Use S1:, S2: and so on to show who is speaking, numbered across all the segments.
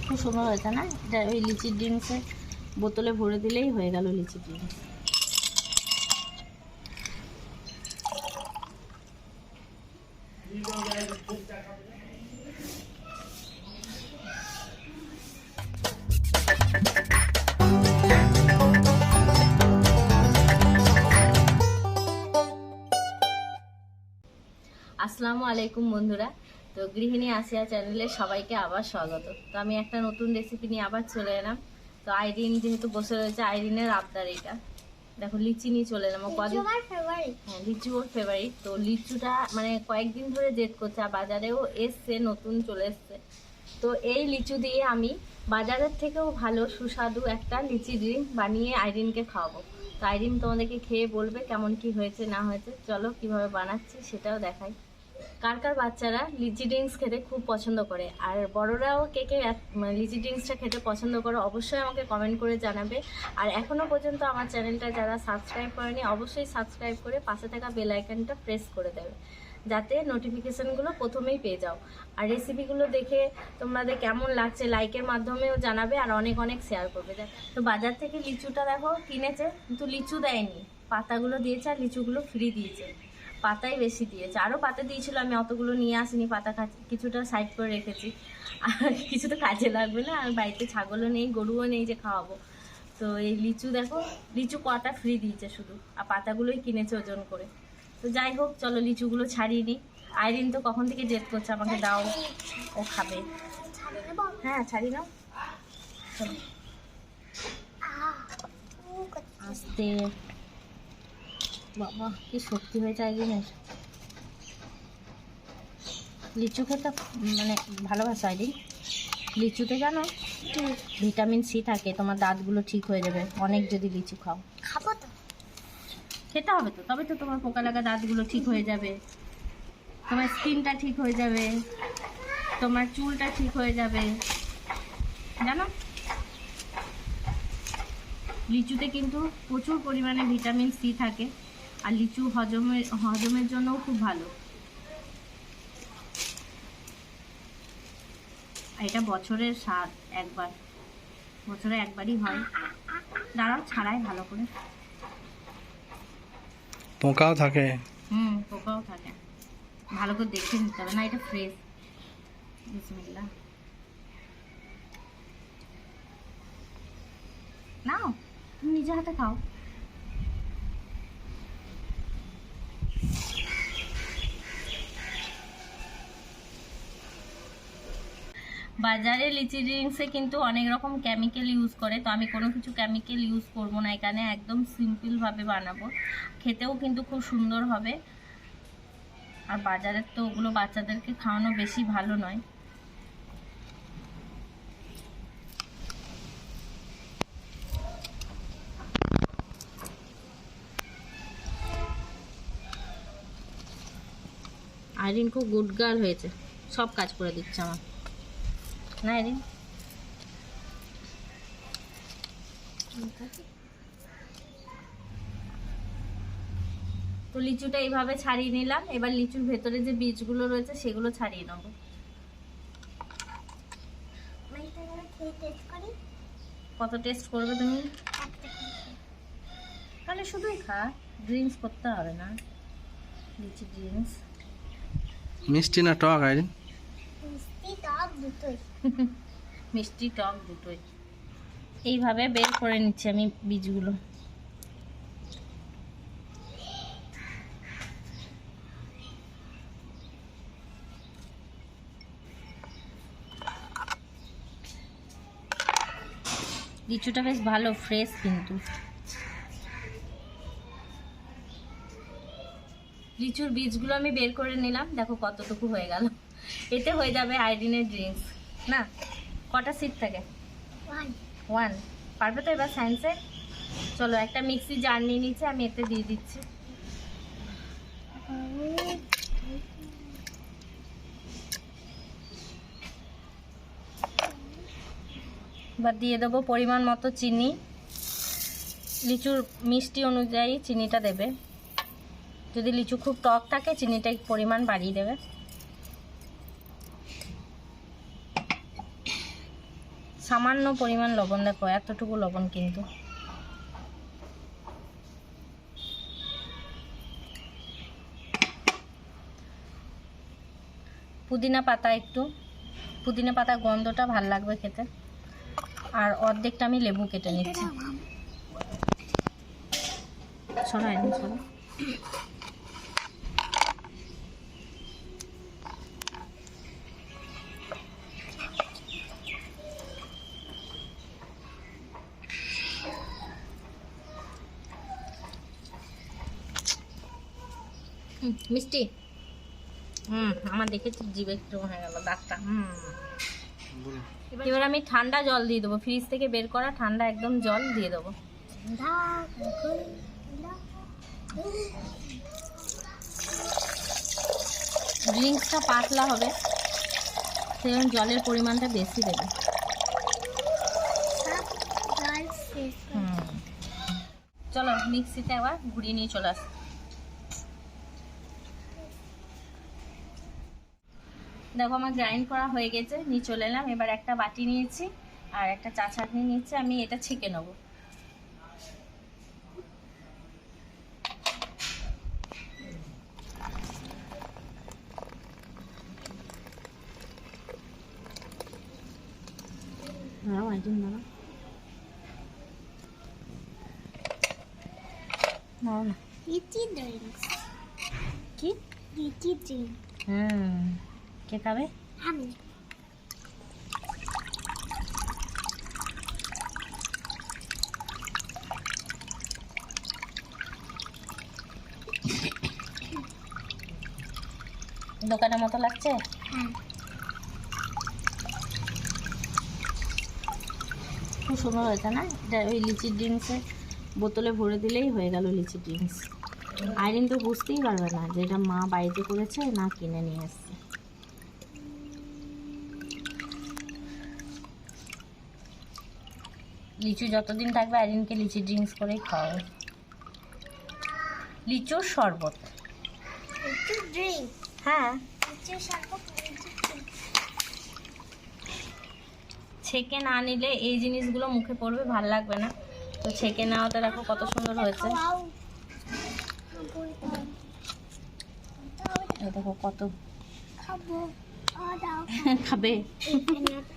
S1: খুব সুন্দর হয়েছে না? এটা ওই লিচির ড্রিঙ্কসে বোতলে ভরে দিলেই হয়ে গেল লিচি ড্রিঙ্কস। আসসালামু আলাইকুম বন্ধুরা। তো গৃহিণী আসিয়া চ্যানেলে সবাইকে আবার স্বাগত। তো আমি একটা নতুন রেসিপি নিয়ে আবার চলে এলাম। তো আইরিন যেহেতু বসে রয়েছে, আইরিনের আবদার এটা। দেখো লিচি নিয়ে চলে এলাম। হ্যাঁ, লিচু ওর ফেভারিট। তো লিচুটা মানে কয়েকদিন ধরে জেদ করছে, আর বাজারেও এসছে, নতুন চলে এসছে। তো এই লিচু দিয়ে আমি বাজারের থেকেও ভালো সুস্বাদু একটা লিচি ড্রিঙ্ক বানিয়ে আইরিনকে খাওয়াবো। তো আইরিন তোমাদেরকে খেয়ে বলবে কেমন কি হয়েছে না হয়েছে। চলো কিভাবে বানাচ্ছি সেটাও দেখাই। কার কার বাচ্চারা লিচি ড্রিঙ্কস খেতে খুব পছন্দ করে, আর বড়রাও কে কে লিচি ড্রিঙ্কসটা খেতে পছন্দ করে অবশ্যই আমাকে কমেন্ট করে জানাবে। আর এখনও পর্যন্ত আমার চ্যানেলটা যারা সাবস্ক্রাইব করেনি অবশ্যই সাবস্ক্রাইব করে পাশে থাকা বেল আইকনটা প্রেস করে দেবে, যাতে নোটিফিকেশানগুলো প্রথমেই পেয়ে যাও। আর রেসিপিগুলো দেখে তোমাদের কেমন লাগছে লাইকের মাধ্যমেও জানাবে, আর অনেক অনেক শেয়ার করবে। তো বাজার থেকে লিচুটা দেখো কিনেছে, কিন্তু লিচু দেয়নি, পাতাগুলো দিয়েছে, আর লিচুগুলো ফ্রি দিয়েছে। পাতাই বেশি দিয়েছে, আরও পাতা দিয়েছিল, আমি অতগুলো নিয়ে আসিনি, পাতা কিছুটা সাইড করে রেখেছি। আর কিছু তো কাজে লাগবে না, আর বাড়িতে ছাগলও নেই, গরুও নেই যে খাওয়াবো। তো এই লিচু দেখো, লিচু কটা ফ্রি দিয়েছে শুধু, আর পাতাগুলোই কিনেছে ওজন করে। তো যাই হোক, চলো লিচুগুলো ছাড়িয়ে নিই। আইরিন তো কখন থেকে জেদ করছে আমাকে দাও, ও খাবে। হ্যাঁ ছাড়িয়ে নাও, চলো আস্তে। বাবা কি শক্তি হয়েছে আইরিনের। লিচু খেতে মানে ভালোবাসা আইরিন। লিচুতে জানো ভিটামিন সি থাকে, তোমার দাঁতগুলো ঠিক হয়ে যাবে অনেক যদি লিচু খাও।
S2: খাবো তো,
S1: খেতে হবে তো, তবে তো তোমার পোকা লাগা দাঁতগুলো ঠিক হয়ে যাবে, তোমার স্কিনটা ঠিক হয়ে যাবে, তোমার চুলটা ঠিক হয়ে যাবে, জানো। লিচুতে কিন্তু প্রচুর পরিমাণে ভিটামিন সি থাকে, আর লিচু হজমের জন্যও খুব ভালো। আর এটা বছরের স্বাদ, বছরে একবারই হয়। দাঁড়াও ছাড়াই ভালো করে।
S3: পোকাও থাকে।
S1: পোকাও থাকে, ভালো করে দেখে নিতে হবে। না এটা ফ্রেশ। বিসমিল্লাহ, নাও তুমি নিজে হাতে খাও। বাজারে লিচি ড্রিঙ্কসে কিন্তু অনেক রকম কেমিক্যাল ইউজ করে, তো আমি কোনো কিছু কেমিক্যাল ইউজ করবো না এখানে, একদম সিম্পলভাবে বানাবো। খেতেও কিন্তু খুব সুন্দর হবে। আর বাজারের তো ওগুলো বাচ্চাদেরকে খাওয়ানো বেশি ভালো নয়। আইরিন খুব গুড গার্ল হয়েছে, সব কাজ করে দিচ্ছে আমার, না আইরিন? তো লিচুটা এইভাবে ছাড়িয়ে নিলাম। এবার লিচুর ভেতরে যে বীজগুলো রয়েছে সেগুলো ছাড়িয়ে নেব। কত টেস্ট করবে তুমি? তাহলে শুধুই খা, ড্রিঙ্কস করতে হবে না। লিচি ড্রিঙ্কস
S3: মিষ্টি না টক আইরিন?
S1: মিষ্টি টক দুটোই। এইভাবে বের করে নিচ্ছি আমি বীজগুলো। লিচুটা বেশ ভালো ফ্রেশ, কিন্তু লিচুর বীজগুলো আমি বের করে নিলাম। দেখো কতটুকু হয়ে গেল, এতে হয়ে যাবে আইরিনের ড্রিঙ্কস। না কটা সিট থাকে? 1। পারবে তো এবার সায়েন্সে? চলো একটা মিক্সি জার নিয়ে নিচ্ছে, আমি এতে দিয়ে দিচ্ছি। এবার দিয়ে দেবো পরিমাণ মতো চিনি। লিচুর মিষ্টি অনুযায়ী চিনিটা দেবে, যদি লিচু খুব টক থাকে চিনিটা পরিমাণ বাড়িয়ে দেবে। সামান্য পরিমাণ লবণ, দেখো এতটুকু লবণ কিন্তু। পুদিনা পাতা, একটু পুদিনা পাতার গন্ধটা ভাল লাগবে খেতে। আর অর্ধেকটা আমি লেবু কেটে নিচ্ছি। সরাই নি, সরা। মিষ্টি। আমার দেখে জিভে একটু হয়ে গেল দাগটা। এবার আমি ঠান্ডা জল দিয়ে দেবো, ফ্রিজ থেকে বের করা ঠান্ডা একদম জল দিয়ে দেবো। ড্রিঙ্কসটা পাতলা হবে, সেরকম জলের পরিমাণটা বেশি দেবে। চলো মিক্সিতে আবার ঘুরিয়ে নিয়ে চলে আস। দেখো আমার গ্রাইন্ড করা হয়ে গেছে, নিয়ে চলে এলাম। এবার একটা বাটি নিয়েছি আর একটা চা ছাঁকনি নিয়েছি, আমি এটা ছেঁকে নেবো।
S2: লিচি ড্রিঙ্কস।
S1: কি
S2: লিচি ড্রিঙ্ক?
S1: কে খাবে?
S2: আমি।
S1: দোকানের মতো লাগছে?
S2: হ্যাঁ।
S1: খুব সুন্দর হয়েছে না? এটা ওই লিচি ড্রিঙ্কসের বোতলে ভরে দিলেই হয়ে গেল লিচি ড্রিঙ্কস। আইরিন তো বুঝতেই পারবে না যে এটা মা বাড়িতে করেছে না কিনে নিয়ে এসছে। লিচু যতদিন থাকবে আইরিনকে লিচি ড্রিঙ্কস করেই খাওয়াবে। লিচুর শরবত।
S2: লিচি ড্রিঙ্ক?
S1: হ্যাঁ।
S2: লিচি শরবত, লিচি ড্রিঙ্ক।
S1: ছেঁকে না নিলে এই জিনিসগুলো মুখে পড়বে, ভাল লাগবে না। তো ছেঁকে নেওয়াতে দেখো কত সুন্দর হয়েছে। এই দেখো কত
S2: খাবো।
S1: খাবে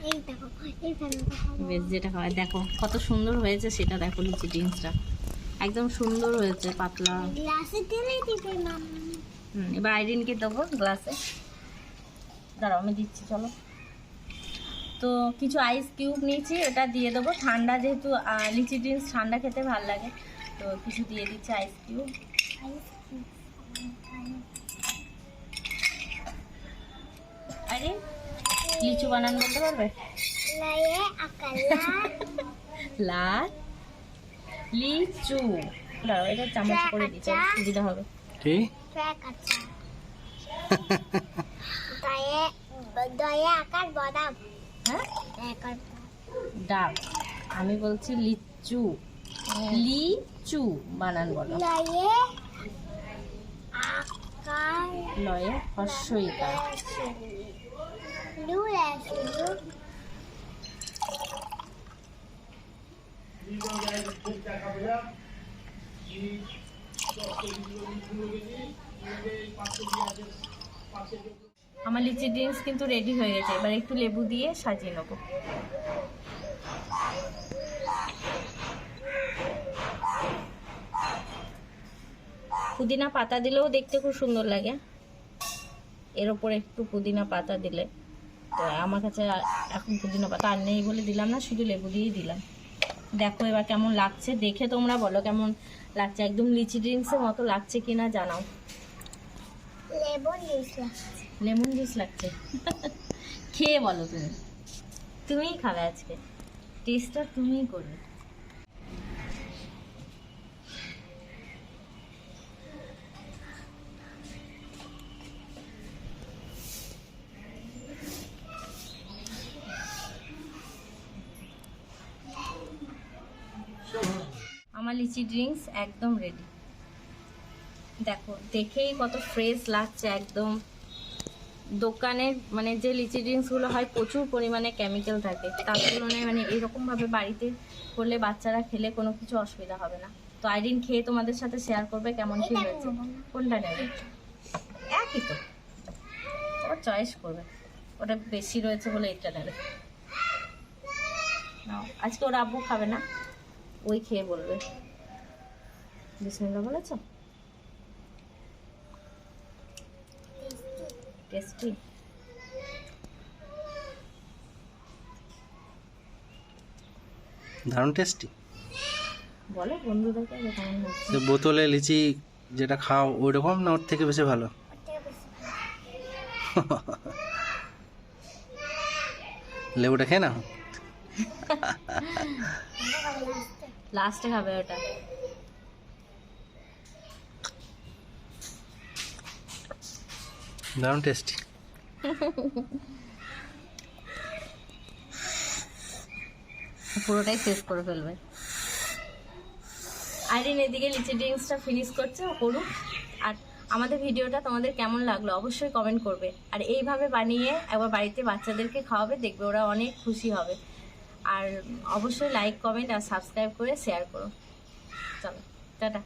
S2: এই দেখো, এই ফ্যানটা খাবো।
S1: বেশ, যেটা খাওয়ায় দেখো কত সুন্দর হয়েছে সেটা দেখো। লিচি ড্রিঙ্কসটা একদম সুন্দর হয়েছে, পাতলা।
S2: গ্লাসে ঢেলে দিবে মাম্মা।
S1: এবার আইরিনকে দেবো গ্লাসে। দাঁড়াও আমি দিচ্ছি, চলো। তো কিছু আইস কিউব নিয়েছি, ওটা দিয়ে দেবো। ঠান্ডা যেহেতু লিচি ড্রিঙ্কস ঠান্ডা খেতে ভালো লাগে, তো কিছু দিয়ে দিচ্ছি আইস কিউব। আরে লিচু বানান বলতে পারবে? লাল লিচু। দাঁড়াও এটা চামচ করে দিতে সুবিধা হবে।
S3: কি?
S1: হ্যাঁ ডাব, আমি বলছি লিচু। লিচু বানান বলো। লয়ে হর্ষইকার। আমার লিচি ড্রিঙ্কস কিন্তু রেডি হয়ে গেছে। এবার একটু লেবু দিয়ে সাজিয়ে নেবো। পুদিনা পাতা দিলেও দেখতে খুব সুন্দর লাগে। এর ওপরে একটু পুদিনা পাতা দিলে, তো আমার কাছে এখন পুদিনা পাতা আর নেই বলে দিলাম না, শুধু লেবু দিয়েই দিলাম। দেখো এবার কেমন লাগছে, দেখে তোমরা বলো কেমন লাগছে। একদম লিচি ড্রিঙ্কসের মতো লাগছে কিনা জানাও। লেমন জুস লাগছে। খেয়ে বলো তুমি, তুমিই খাবে আজকে, টেস্টটা তুমিই করবে। আমার লিচি ড্রিঙ্কস একদম রেডি। দেখো দেখেই কত ফ্রেশ লাগছে, একদম দোকানে মানে যে লিচি ড্রিঙ্কসগুলো হয় প্রচুর পরিমাণে কেমিক্যাল থাকে, তার তুলনায় মানে এরকমভাবে বাড়িতে করলে বাচ্চারা খেলে কোনো কিছু অসুবিধা হবে না। তো আইরিন খেয়ে তোমাদের সাথে শেয়ার করবে কেমন কি
S2: এটা
S1: হয়েছে।
S2: নেবো না।
S1: কোনটা নেবে? একই তো, ওরা চয়েস করবে, ওটা বেশি রয়েছে বলে এটা নেবে। নাও, আজকে ওর আব্বু খাবে না, ওই খেয়ে বলবে। বিসমিল্লাহ বলেছ? টেস্টি।
S3: দারুণ টেস্টি।
S1: বলো বন্ধুদেরকে যে কেমন হচ্ছে।
S3: তো বোতলে লিচি যেটা খাও ওই রকম না ওর থেকে বেশি ভালো?
S2: ওর থেকে বেশি
S3: লেবুটা খেয়ে না।
S2: ভালো।
S1: লাস্টে খাবে ওটা।
S3: দারুণ টেস্টি।
S1: পুরোটাই শেষ করে ফেলবে। আইরিন এদিকে লিচি ড্রিঙ্কসটা ফিনিশ করছে, ও করুক। আর আমাদের ভিডিওটা তোমাদের কেমন লাগলো অবশ্যই কমেন্ট করবে, আর এইভাবে বানিয়ে একবার বাড়িতে বাচ্চাদেরকে খাওয়াবে, দেখবে ওরা অনেক খুশি হবে। আর অবশ্যই লাইক কমেন্ট আর সাবস্ক্রাইব করে শেয়ার করো। চলো টাটা।